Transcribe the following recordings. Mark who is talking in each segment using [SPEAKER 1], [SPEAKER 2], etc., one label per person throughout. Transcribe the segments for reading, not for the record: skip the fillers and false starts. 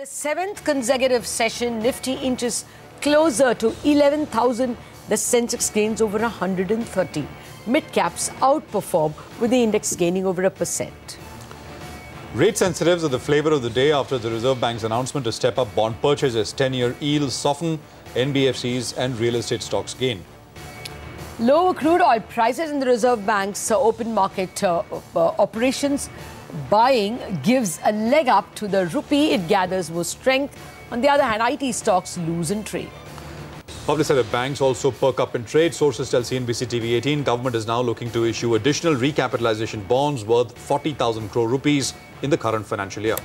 [SPEAKER 1] the seventh consecutive session, Nifty inches closer to 11,000. The Sensex gains over 130. Midcaps outperform with the index gaining over 1%.
[SPEAKER 2] Rate sensitives are the flavor of the day after the Reserve Bank's announcement to step up bond purchases. 10-year yields soften, NBFCs and real estate stocks gain.
[SPEAKER 1] Lower crude oil prices in the Reserve Bank's open market operations. Buying gives a leg up to the rupee. It gathers more strength. On the other hand, IT stocks lose in trade.
[SPEAKER 2] Public sector banks also perk up in trade. Sources tell CNBC TV 18 government is now looking to issue additional recapitalization bonds worth 40,000 crore rupees in the current financial year.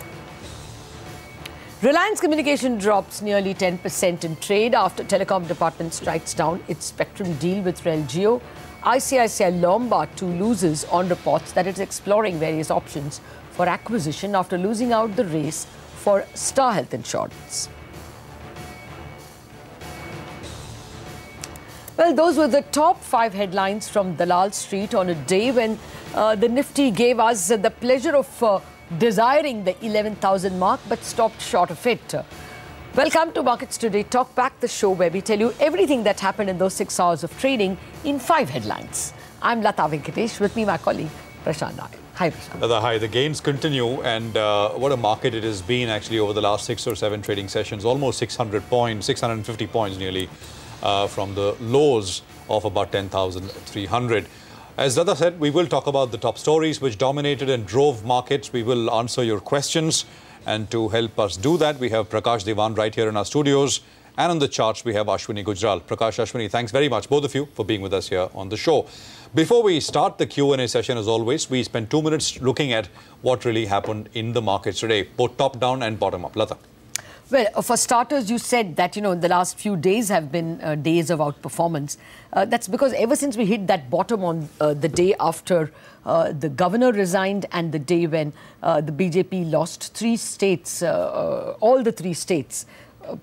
[SPEAKER 1] Reliance Communication drops nearly 10% in trade after telecom department strikes down its spectrum deal with RelGeo. ICICI Lombard too loses on reports that it's exploring various options for acquisition after losing out the race for Star Health Insurance. Well, those were the top 5 headlines from Dalal Street on a day when the Nifty gave us the pleasure of desiring the 11,000 mark but stopped short of it. Welcome to Markets Today Talk Back, the show where we tell you everything that happened in those 6 hours of trading in 5 headlines. I'm Lata Venkatesh, with me my colleague Prashant Nair. Hi Prashant.
[SPEAKER 2] Lata, hi. The gains continue, and what a market it has been actually over the last 6 or 7 trading sessions. Almost 600 points, 650 points nearly from the lows of about 10,300. As Lata said, we will talk about the top stories which dominated and drove markets. We will answer your questions. And to help us do that, we have Prakash Devan right here in our studios. And on the charts, we have Ashwini Gujral. Prakash, Ashwini, thanks very much, both of you, for being with us here on the show. Before we start the Q&A session, as always, we spend 2 minutes looking at what really happened in the markets today, both top-down and bottom-up. Lata.
[SPEAKER 1] Well, for starters, you said that, the last few days have been days of outperformance. That's because ever since we hit that bottom on the day after the governor resigned and the day when the BJP lost 3 states, all the 3 states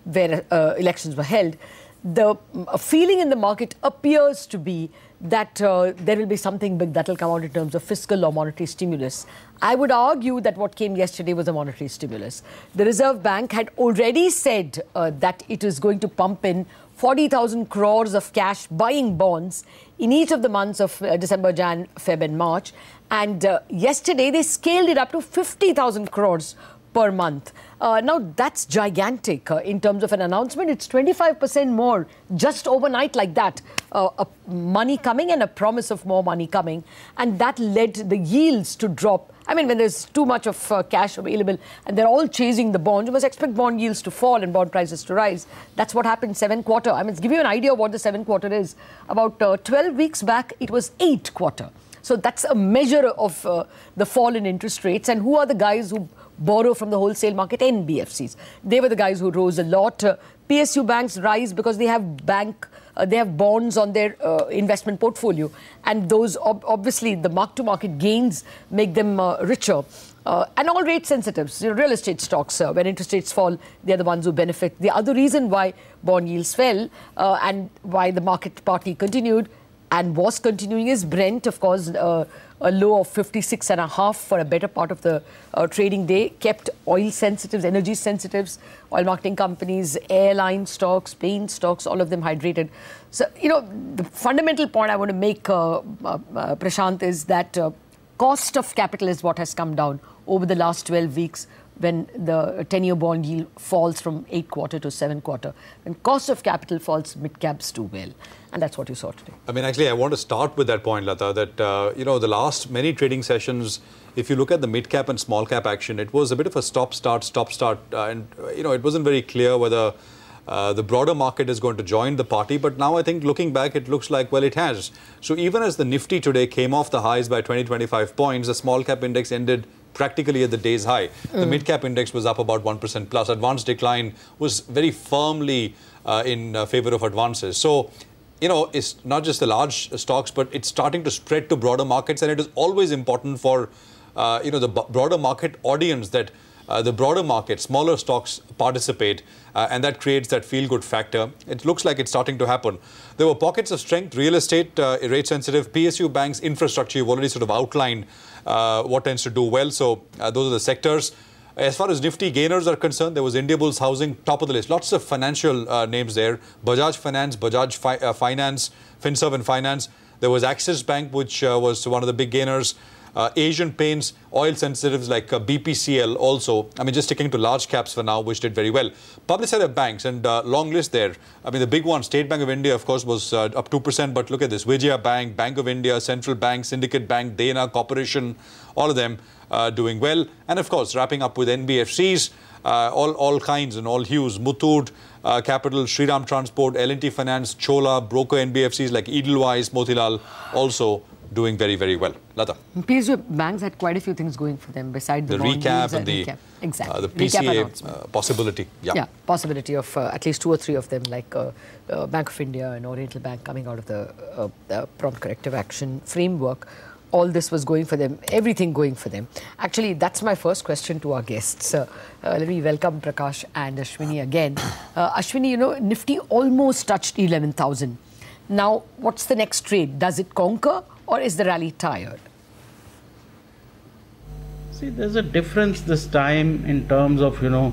[SPEAKER 1] where elections were held, the feeling in the market appears to be that there will be something big that will come out in terms of fiscal or monetary stimulus. I would argue that what came yesterday was a monetary stimulus. The Reserve Bank had already said that it is going to pump in 40,000 crores of cash buying bonds in each of the months of December, Jan, Feb and March. And yesterday they scaled it up to 50,000 crores per month. Now, that's gigantic in terms of an announcement. It's 25% more just overnight like that. Money coming and a promise of more money coming. And that led the yields to drop. I mean, when there's too much of cash available and they're all chasing the bonds, you must expect bond yields to fall and bond prices to rise. That's what happened 7th quarter. I mean, to give you an idea of what the 7th quarter is, about 12 weeks back, it was 8th quarter. So that's a measure of the fall in interest rates. And who are the guys who borrow from the wholesale market? NBFCs. They were the guys who rose a lot. PSU banks rise because they have bonds on their investment portfolio, and those obviously the mark-to-market gains make them richer. And all rate sensitives, real estate stocks, when interest rates fall, they're the ones who benefit. The other reason why bond yields fell and why the market partly continued and was continuing is Brent, of course, a low of 56.5 for a better part of the trading day, kept oil sensitives, energy sensitives, oil marketing companies, airline stocks, paint stocks, all of them hydrated. So, the fundamental point I want to make, Prashant, is that cost of capital is what has come down over the last 12 weeks when the 10-year bond yield falls from 8th quarter to 7th quarter. When cost of capital falls, mid-caps do well. And that's what you saw today. I mean,
[SPEAKER 2] actually, I want to start with that point, Lata, that, the last many trading sessions, if you look at the mid-cap and small-cap action, it was a bit of a stop-start. And, it wasn't very clear whether the broader market is going to join the party. But now I think looking back, it looks like, well, it has. So even as the Nifty today came off the highs by 20-25 points, the small-cap index ended practically at the day's high. The mid-cap index was up about 1% plus. Advance decline was very firmly in favor of advances. So, it's not just the large stocks, but it's starting to spread to broader markets. And it is always important for, the broader market audience that the broader market, smaller stocks participate, and that creates that feel-good factor. It looks like it's starting to happen. There were pockets of strength, real estate, rate-sensitive, PSU banks, infrastructure. You've already sort of outlined what tends to do well. So those are the sectors. As far as Nifty gainers are concerned, there was Indiabulls Housing, top of the list. Lots of financial names there. Bajaj Finance, Finance, Finserv and Finance. There was Axis Bank, which was one of the big gainers. Asian Paints, oil sensitives like BPCL also. I mean, just sticking to large caps for now, which did very well. Public sector banks and long list there. I mean, the big one, State Bank of India, of course, was up 2%. But look at this, Vijaya Bank, Bank of India, Central Bank, Syndicate Bank, Dana Corporation, all of them doing well. And of course, wrapping up with NBFCs, all kinds and all hues. Muthoot Capital, Shriram Transport, L&T Finance, Chola, broker NBFCs like Edelweiss, Motilal also doing very, very well. Lata.
[SPEAKER 1] PSU banks had quite a few things going for them besides the bond
[SPEAKER 2] recap and
[SPEAKER 1] recap. Exactly.
[SPEAKER 2] the PCA possibility.
[SPEAKER 1] Yeah, possibility of at least 2 or 3 of them, like Bank of India and Oriental Bank coming out of the prompt corrective action framework. All this was going for them, everything going for them. Actually, that's my first question to our guests. Let me welcome Prakash and Ashwini again. Ashwini, you know, Nifty almost touched 11,000. Now, what's the next trade? Does it conquer or is the rally tired?
[SPEAKER 3] See, there's a difference this time in terms of, you know,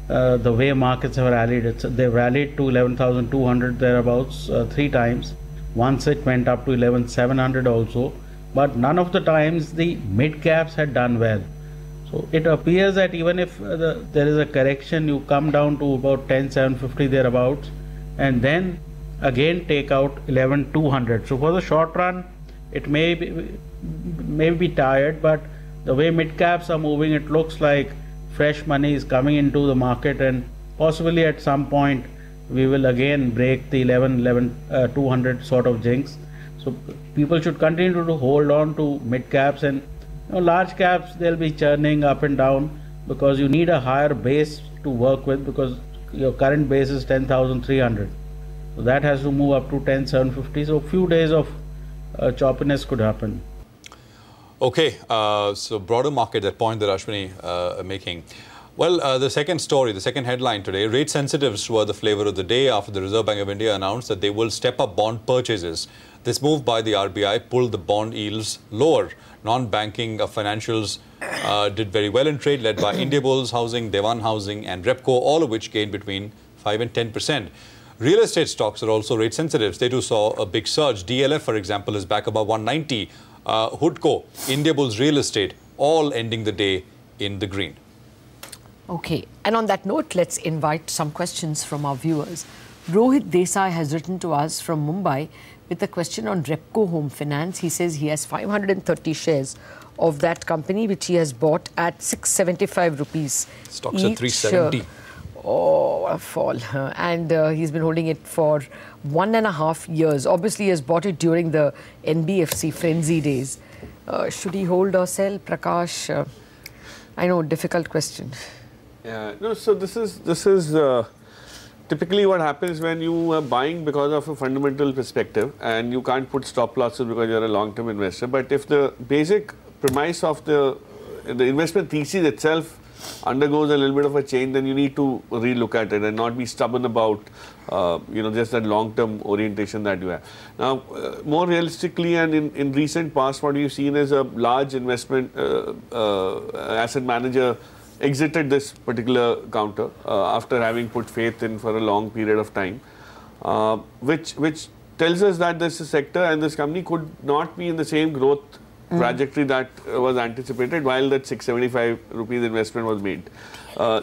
[SPEAKER 3] the way markets have rallied. They've rallied to 11,200 thereabouts 3 times. Once it went up to 11,700 also. But none of the times the mid caps had done well. So it appears that even if there is a correction, you come down to about 10,750 thereabouts and then again take out 11,200. So for the short run, it may be tired, but the way mid caps are moving, it looks like fresh money is coming into the market, and possibly at some point we will again break the 11,200 sort of jinx. So people should continue to hold on to mid caps, and you know, large caps, they'll be churning up and down because you need a higher base to work with, because your current base is 10,300. So that has to move up to 10,750. So a few days of choppiness could happen.
[SPEAKER 2] Okay, so broader market, that point that Ashwini making. Well, the second story, the second headline today, rate sensitives were the flavor of the day after the Reserve Bank of India announced that they will step up bond purchases. This move by the RBI pulled the bond yields lower. Non-banking financials did very well in trade, led by Indiabulls Housing, Dewan Housing and Repco, all of which gained between 5 and 10%. Real estate stocks are also rate sensitives. They too saw a big surge. DLF, for example, is back above 190. Hoodco, Indiabulls Real Estate, all ending the day in the green.
[SPEAKER 1] Okay, and on that note, let's invite some questions from our viewers. Rohit Desai has written to us from Mumbai with a question on Repco Home Finance. He says he has 530 shares of that company, which he has bought at 675 rupees.
[SPEAKER 2] Stocks at 370.
[SPEAKER 1] Oh, a fall. And he's been holding it for 1.5 years. Obviously, he has bought it during the NBFC frenzy days. Should he hold or sell, Prakash? I know, difficult question.
[SPEAKER 4] Yeah, no, so this is typically what happens when you are buying because of a fundamental perspective and you can't put stop losses because you're a long-term investor. But if the basic premise of the investment thesis itself undergoes a little bit of a change, then you need to relook at it and not be stubborn about just that long-term orientation that you have. Now, more realistically and in recent past, what you've seen is a large investment asset manager exited this particular counter after having put faith in for a long period of time, which tells us that this sector and this company could not be in the same growth trajectory that was anticipated while that 675 rupees investment was made.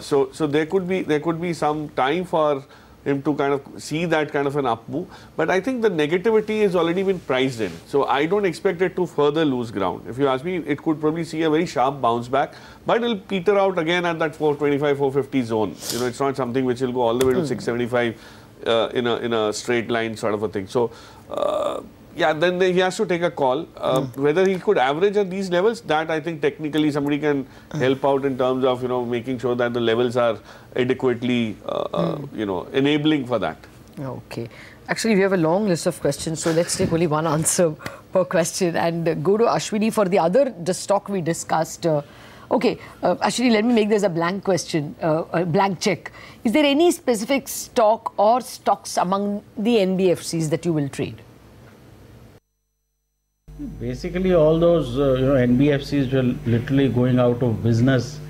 [SPEAKER 4] So there could be some time for him to kind of see that kind of an up move. But I think the negativity has already been priced in. So I don't expect it to further lose ground. If you ask me, it could probably see a very sharp bounce back, but it'll peter out again at that 425, 450 zone. You know, it's not something which will go all the way to 675 in a straight line sort of a thing. So yeah, then he has to take a call. Whether he could average at these levels, that I think technically somebody can help out in terms of, making sure that the levels are adequately, enabling for that.
[SPEAKER 1] Okay. Actually, we have a long list of questions, so let's take only one answer per question and go to Ashwini for the stock we discussed. Okay, actually, let me make this a blank question, a blank check. Is there any specific stock or stocks among the NBFCs that you will trade?
[SPEAKER 3] Basically, all those NBFCs were literally going out of business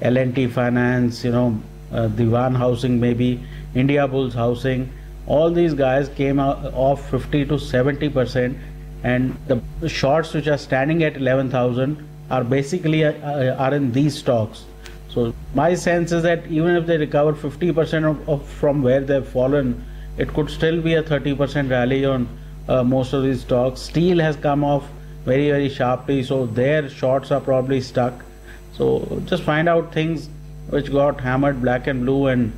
[SPEAKER 3] L&T Finance, Diwan Housing, maybe India Bulls Housing. All these guys came out off 50 to 70%, and the shorts which are standing at 11,000 are basically are in these stocks. So my sense is that even if they recover 50% from where they've fallen, it could still be a 30% rally on most of these stocks. Steel has come off very, very sharply, so their shorts are probably stuck. So just find out things which got hammered black and blue, and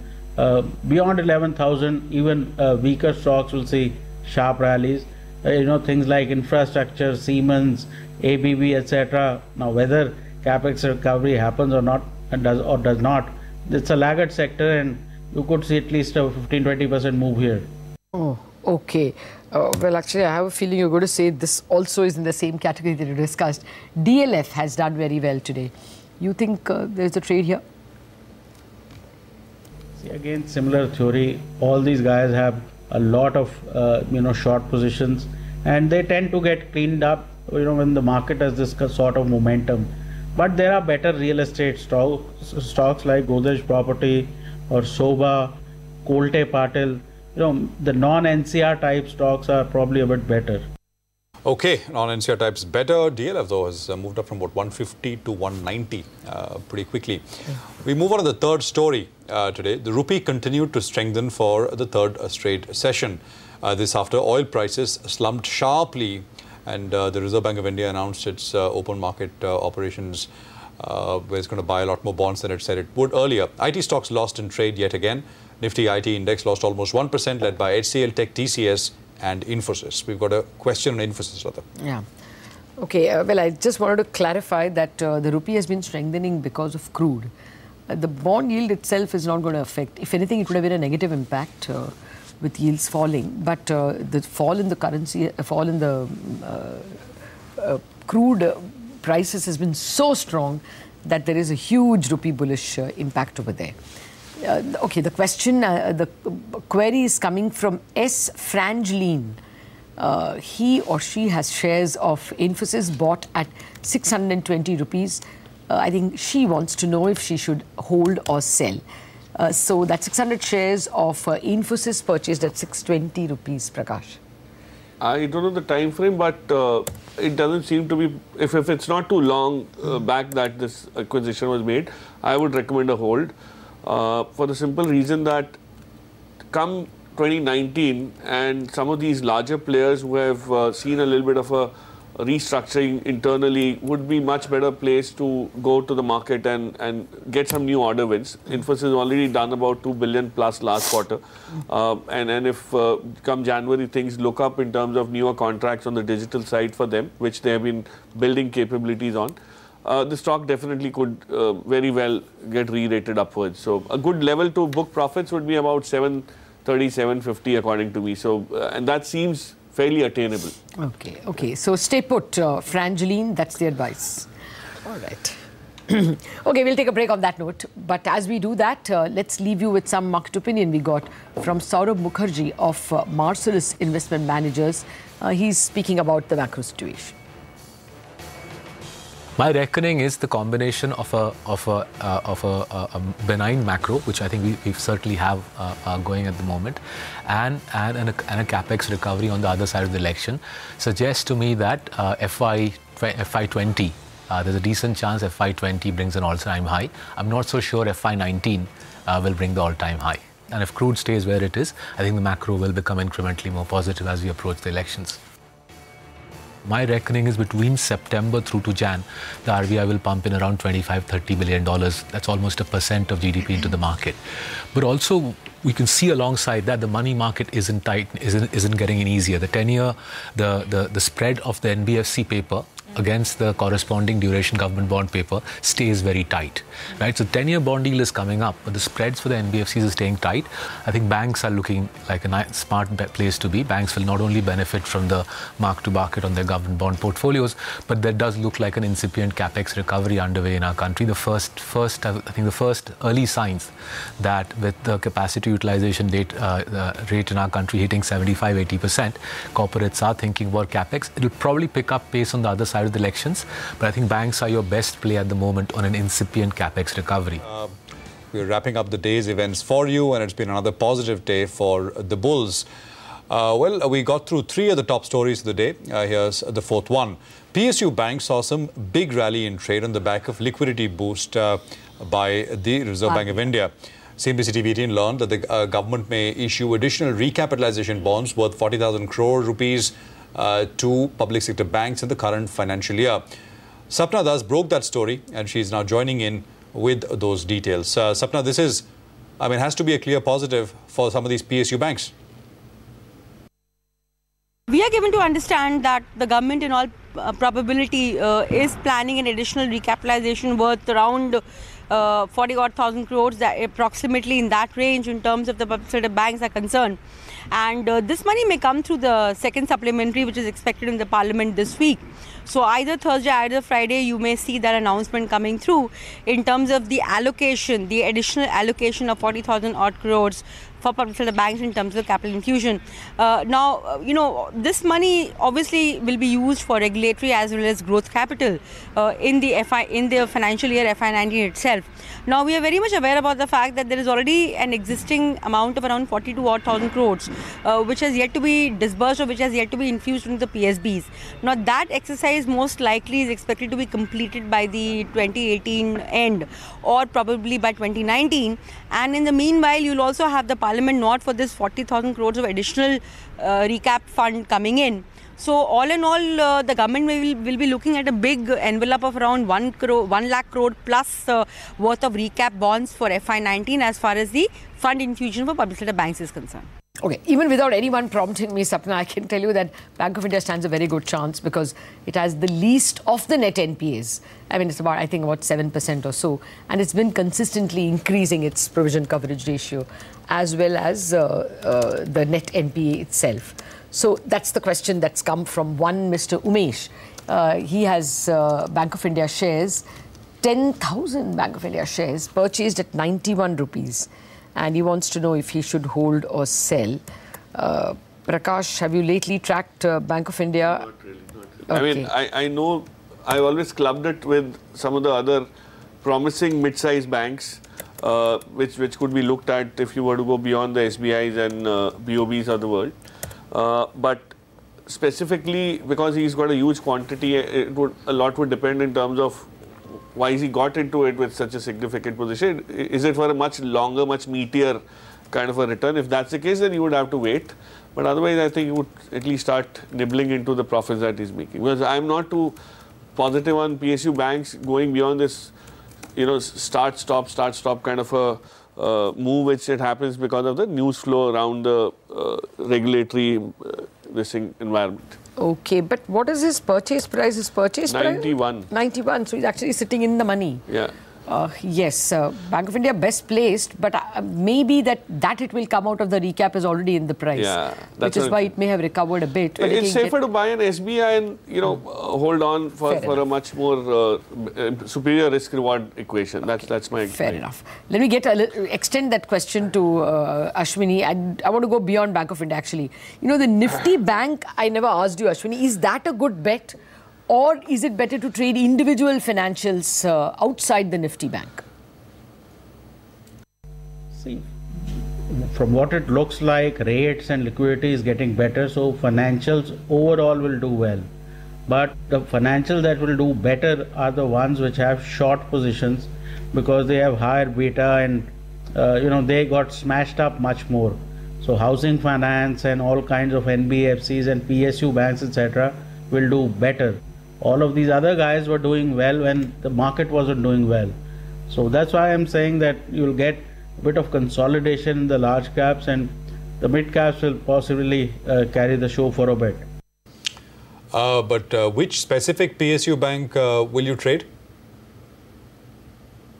[SPEAKER 3] beyond 11,000, even weaker stocks will see sharp rallies. Things like infrastructure, Siemens, ABB, etc. Now, whether capex recovery happens or not, and does not, it's a laggard sector, and you could see at least a 15-20% move here.
[SPEAKER 1] Oh, okay. Well, actually, I have a feeling you're going to say this also is in the same category that you discussed. DLF has done very well today. You think there's a trade here?
[SPEAKER 3] See, again, similar theory. All these guys have a lot of short positions, and they tend to get cleaned up when the market has this sort of momentum. But there are better real estate stocks like Godrej Property or Soba, Kolte Patil. The non-NCR type stocks are probably a bit better.
[SPEAKER 2] Okay, non-NCR types better. DLF though has moved up from about 150 to 190 pretty quickly. We move on to the third story today. The rupee continued to strengthen for the third straight session. This after oil prices slumped sharply, and the Reserve Bank of India announced its open market operations, where it's going to buy a lot more bonds than it said it would earlier. IT stocks lost in trade yet again. Nifty IT index lost almost 1%, led by HCL Tech, TCS and Infosys. We've got a question on Infosys, Lata.
[SPEAKER 1] Yeah. Okay, well, I just wanted to clarify that the rupee has been strengthening because of crude. The bond yield itself is not going to affect. If anything, it would have been a negative impact with yields falling. But the fall in the currency, fall in the crude prices has been so strong that there is a huge rupee bullish impact over there. Okay, the question, the query is coming from S. Frangeline. He or she has shares of Infosys bought at 620 rupees. I think she wants to know if she should hold or sell. So that's 600 shares of Infosys purchased at 620 rupees, Prakash.
[SPEAKER 4] I don't know the time frame, but it doesn't seem to be, if it's not too long back that this acquisition was made, I would recommend a hold. For the simple reason that come 2019 and some of these larger players who have seen a little bit of a restructuring internally would be much better placed to go to the market and get some new order wins. Infosys already done about 2 billion plus last quarter. And if come January things look up in terms of newer contracts on the digital side for them, which they have been building capabilities on, the stock definitely could very well get re-rated upwards. So a good level to book profits would be about 730, 750 according to me. So and that seems fairly attainable.
[SPEAKER 1] Okay, okay. So stay put, Frangeline. That's the advice. All right. Okay, we'll take a break on that note. But as we do that, let's leave you with some market opinion we got from Saurabh Mukherjee of Marcellus Investment Managers. He's speaking about the macro situation.
[SPEAKER 5] My reckoning is the combination of a benign macro, which I think we certainly have going at the moment, and a capex recovery on the other side of the election, suggests to me that FY20, there's a decent chance FY20 brings an all-time high. I'm not so sure FY19 will bring the all-time high. And if crude stays where it is, I think the macro will become incrementally more positive as we approach the elections. My reckoning is between September through to Jan, the RBI will pump in around $25–30 billion. That's almost 1% of GDP into the market. But also, we can see alongside that the money market isn't getting any easier. The 10-year, the spread of the NBFC paper against the corresponding duration government bond paper stays very tight, right? So 10-year bond yield is coming up, but the spreads for the NBFCs are staying tight. I think banks are looking like a nice, smart place to be. Banks will not only benefit from the mark-to-market on their government bond portfolios, but there does look like an incipient capex recovery underway in our country. The first early signs that with the capacity utilization rate in our country hitting 75–80%, corporates are thinking about capex. It will probably pick up pace on the other side of the elections. But I think banks are your best play at the moment on an incipient capex recovery.
[SPEAKER 2] We're wrapping up the day's events for you, and it's been another positive day for the bulls. Well, we got through 3 of the top stories of the day. Here's the 4th one. PSU Bank saw some big rally in trade on the back of liquidity boost by the Reserve Bank of India. CNBC TV 18 learned that the government may issue additional recapitalization bonds worth 40,000 crore rupees to public sector banks in the current financial year. Sapna Das broke that story, and she's now joining in with those details. Sapna, this is, has to be a clear positive for some of these PSU banks.
[SPEAKER 6] We are given to understand that the government in all probability is planning an additional recapitalization worth around 40,000 crores, that approximately in that range in terms of the public sector banks are concerned. And this money may come through the second supplementary, which is expected in the parliament this week. So either Thursday, either Friday, you may see that announcement coming through in terms of the allocation, the additional allocation of 40,000 odd crores for public sector banks in terms of capital infusion. Now, this money obviously will be used for regulatory as well as growth capital in the financial year FY19 itself. Now, we are very much aware about the fact that there is already an existing amount of around 42,000 crores, which has yet to be disbursed or which has yet to be infused into the PSBs. Now, that exercise most likely is expected to be completed by the 2018 end or probably by 2019. And in the meanwhile, you'll also have the Parliament note for this 40,000 crores of additional recap fund coming in. So all in all, the government will be looking at a big envelope of around 1 lakh crore plus worth of recap bonds for FY19 as far as the fund infusion for public sector banks is concerned.
[SPEAKER 1] Okay, even without anyone prompting me, Sapna, I can tell you that Bank of India stands a very good chance because it has the least of the net NPAs. It's about, I think, about 7% or so. And it's been consistently increasing its provision coverage ratio as well as the net NPA itself. So that's the question that's come from one Mr. Umesh. He has Bank of India shares, 10,000 Bank of India shares purchased at 91 rupees. And he wants to know if he should hold or sell. Prakash, have you lately tracked Bank of India?
[SPEAKER 4] Not really, not really. Okay. I know I've always clubbed it with some of the other promising mid-sized banks, which could be looked at if you were to go beyond the SBIs and BOBs of the world. But specifically because he's got a huge quantity, a lot would depend in terms of why he got into it with such a significant position. Is it for a much longer, much meatier kind of a return? If that's the case, then you would have to wait. But otherwise, I think you would at least start nibbling into the profits that he's making. Because I'm not too positive on PSU banks going beyond this, start, stop kind of a move which it happens because of the news flow around the regulatory environment.
[SPEAKER 1] Okay, but what is his purchase price? His purchase
[SPEAKER 4] 91.
[SPEAKER 1] price? 91. So he's actually sitting in the money.
[SPEAKER 4] Yeah.
[SPEAKER 1] Yes, Bank of India best placed, but maybe that it will come out of the recap is already in the price.
[SPEAKER 4] Yeah,
[SPEAKER 1] which is why it may have recovered a bit. But
[SPEAKER 4] it's safer to buy an SBI and hold on for a much more superior risk reward equation. Okay. That's my
[SPEAKER 1] fair enough. Let me extend that question to Ashwini. I want to go beyond Bank of India actually. The Nifty bank, I never asked you, Ashwini, is that a good bet? Or is it better to trade individual financials outside the Nifty bank?
[SPEAKER 3] See, from what it looks like, rates and liquidity is getting better, so financials overall will do well. But the financials that will do better are the ones which have short positions because they have higher beta and they got smashed up much more. So housing finance and all kinds of NBFCs and PSU banks, etc., will do better. All of these other guys were doing well when the market wasn't doing well. So that's why I'm saying that you'll get a bit of consolidation in the large caps and the mid caps will possibly carry the show for a bit.
[SPEAKER 2] But which specific PSU bank will you trade?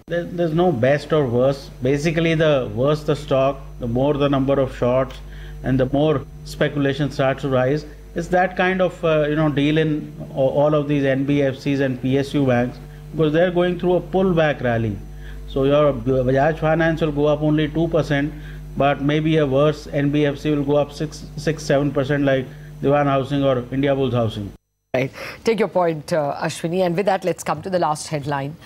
[SPEAKER 3] There's no best or worst. Basically, the worse the stock, the more the number of shorts and the more speculation starts to rise. It's that kind of deal in all of these NBFCs and PSU banks because they're going through a pullback rally. So your Bajaj Finance will go up only 2%, but maybe a worse NBFC will go up 6-7% like Diwan Housing or India Bulls Housing.
[SPEAKER 1] Right. Take your point, Ashwini. And with that, let's come to the last headline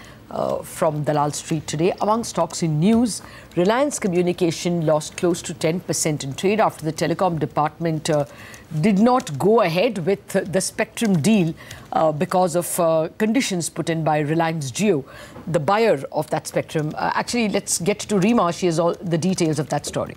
[SPEAKER 1] from Dalal Street today. Among stocks in news, Reliance Communication lost close to 10% in trade after the telecom department did not go ahead with the spectrum deal because of conditions put in by Reliance Jio, the buyer of that spectrum. Actually, let's get to Rima. She has all the details of that story.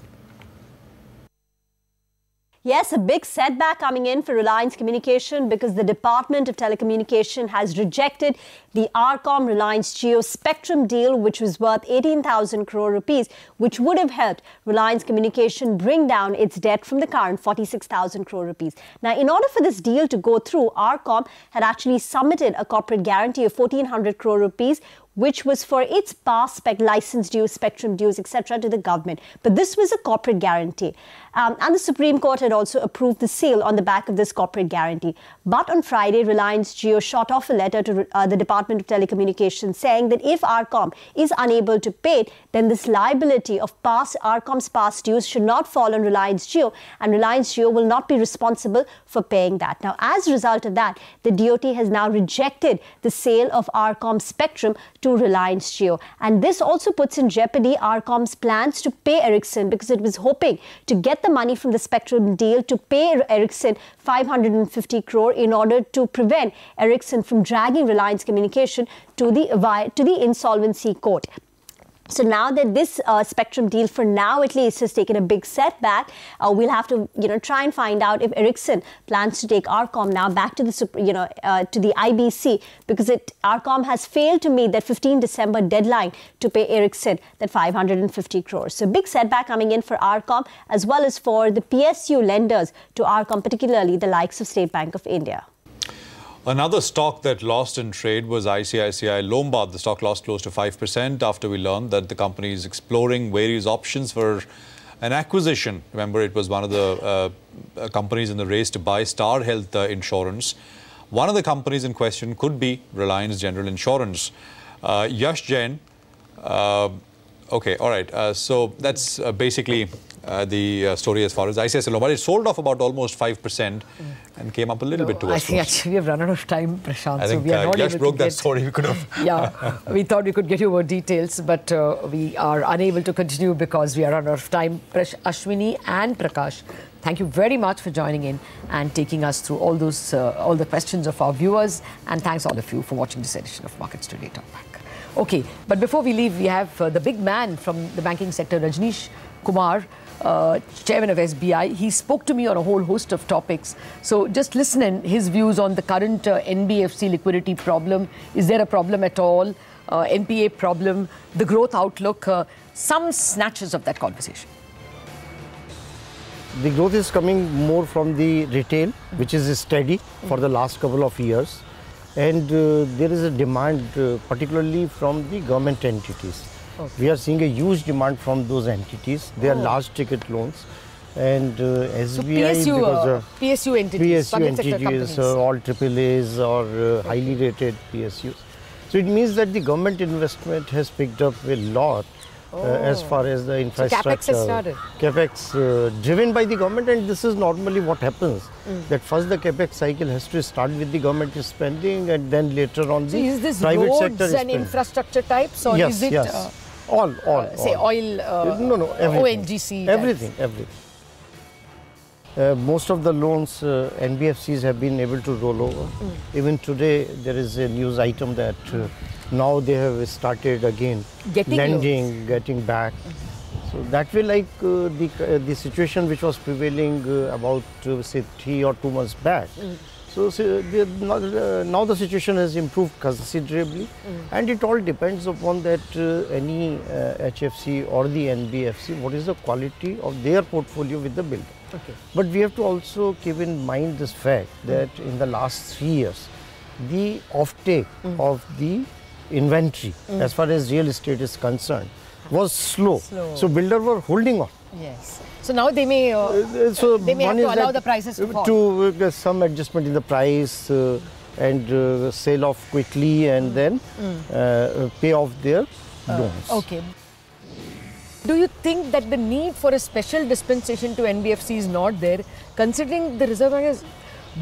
[SPEAKER 7] Yes, a big setback coming in for Reliance Communication because the Department of Telecommunication has rejected the RCom Reliance Jio spectrum deal, which was worth 18,000 crore rupees, which would have helped Reliance Communication bring down its debt from the current 46,000 crore rupees. Now, in order for this deal to go through, RCom had actually submitted a corporate guarantee of 1,400 crore rupees, which was for its past license dues, spectrum dues, etc. to the government. But this was a corporate guarantee. And the Supreme Court had also approved the sale on the back of this corporate guarantee. But on Friday, Reliance Jio shot off a letter to the Department of Telecommunications saying that if RCom is unable to pay it, then this liability of RCom's past dues should not fall on Reliance Jio, and Reliance Jio will not be responsible for paying that. Now, as a result of that, the DoT has now rejected the sale of RCom spectrum to Reliance Jio. And this also puts in jeopardy RCom's plans to pay Ericsson, because it was hoping to get the money from the spectrum deal to pay Ericsson 550 crore in order to prevent Ericsson from dragging Reliance Communication to the insolvency court. So now that this spectrum deal, for now at least, has taken a big setback, we'll have to, try and find out if Ericsson plans to take RCom now back to the, to the IBC, because RCom has failed to meet that 15 December deadline to pay Ericsson that 550 crores. So big setback coming in for RCom as well as for the PSU lenders to RCom, particularly the likes of State Bank of India.
[SPEAKER 2] Another stock that lost in trade was ICICI Lombard. The stock lost close to 5% after we learned that the company is exploring various options for an acquisition. Remember, it was one of the companies in the race to buy Star Health Insurance. One of the companies in question could be Reliance General Insurance. Yash Jain. Okay, all right. So that's basically the story as far as ICICI Lombard. It sold off about almost 5% and came up a little bit towards.
[SPEAKER 1] I think actually we have run out of time, Prashant.
[SPEAKER 2] I think
[SPEAKER 1] so we are not
[SPEAKER 2] Yash
[SPEAKER 1] able
[SPEAKER 2] broke
[SPEAKER 1] to
[SPEAKER 2] that
[SPEAKER 1] get,
[SPEAKER 2] story. We could have.
[SPEAKER 1] Yeah, we thought we could get you more details, but we are unable to continue because we are out of time. Ashwini and Prakash, thank you very much for joining in and taking us through all those all the questions of our viewers. And thanks all of you for watching this edition of Markets Today Talk Back. Okay, but before we leave, we have the big man from the banking sector, Rajneesh Kumar, chairman of SBI. He spoke to me on a whole host of topics. So just listen in his views on the current NBFC liquidity problem. Is there a problem at all? NPA problem, the growth outlook, some snatches of that conversation.
[SPEAKER 8] The growth is coming more from the retail, which is steady for the last couple of years. And there is a demand, particularly from the government entities. Okay. We are seeing a huge demand from those entities. They are large ticket loans. And SBI,
[SPEAKER 1] so PSU entities,
[SPEAKER 8] all AAAs or highly rated PSUs. So it means that the government investment has picked up a lot as far as the infrastructure.
[SPEAKER 1] So CapEx has started.
[SPEAKER 8] CapEx driven by the government, and this is normally what happens. That first the CapEx cycle has to start with the government spending, and then later on the
[SPEAKER 1] is this
[SPEAKER 8] private
[SPEAKER 1] roads
[SPEAKER 8] sector
[SPEAKER 1] and infrastructure types, or
[SPEAKER 8] yes,
[SPEAKER 1] is it
[SPEAKER 8] yes. All.
[SPEAKER 1] say oil,
[SPEAKER 8] everything.
[SPEAKER 1] ONGC?
[SPEAKER 8] Everything. Most of the loans NBFCs have been able to roll over. Even today there is a news item that now they have started again lending, getting back. So that way, like the situation which was prevailing about say 3 or 2 months back. So now the situation has improved considerably, and it all depends upon that any HFC or the NBFC, what is the quality of their portfolio with the builder.
[SPEAKER 1] Okay.
[SPEAKER 8] But we have to also keep in mind this fact that in the last 3 years, the offtake of the inventory as far as real estate is concerned was slow. So builders were holding on.
[SPEAKER 1] Yes. So now they may have to allow the prices to fall.
[SPEAKER 8] To some adjustment in the price and sell off quickly and then pay off their loans.
[SPEAKER 1] Okay. Do you think that the need for a special dispensation to NBFC is not there, considering the Reserve Bank has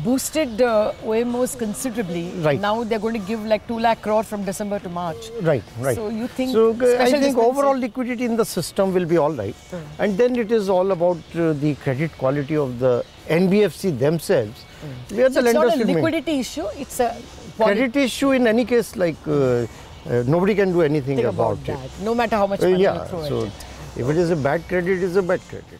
[SPEAKER 1] boosted OMOs considerably.
[SPEAKER 8] Right.
[SPEAKER 1] Now they're going to give like 2 lakh crore from December to March.
[SPEAKER 8] Right.
[SPEAKER 1] So you think?
[SPEAKER 8] So I think overall liquidity in the system will be all right, and then it is all about the credit quality of the NBFC themselves. Where the lenders
[SPEAKER 1] it's not a liquidity issue. It's a
[SPEAKER 8] credit issue in any case. Like nobody can do anything about it.
[SPEAKER 1] No matter how much money you throw at it.
[SPEAKER 8] If it is a bad credit, it is a bad credit.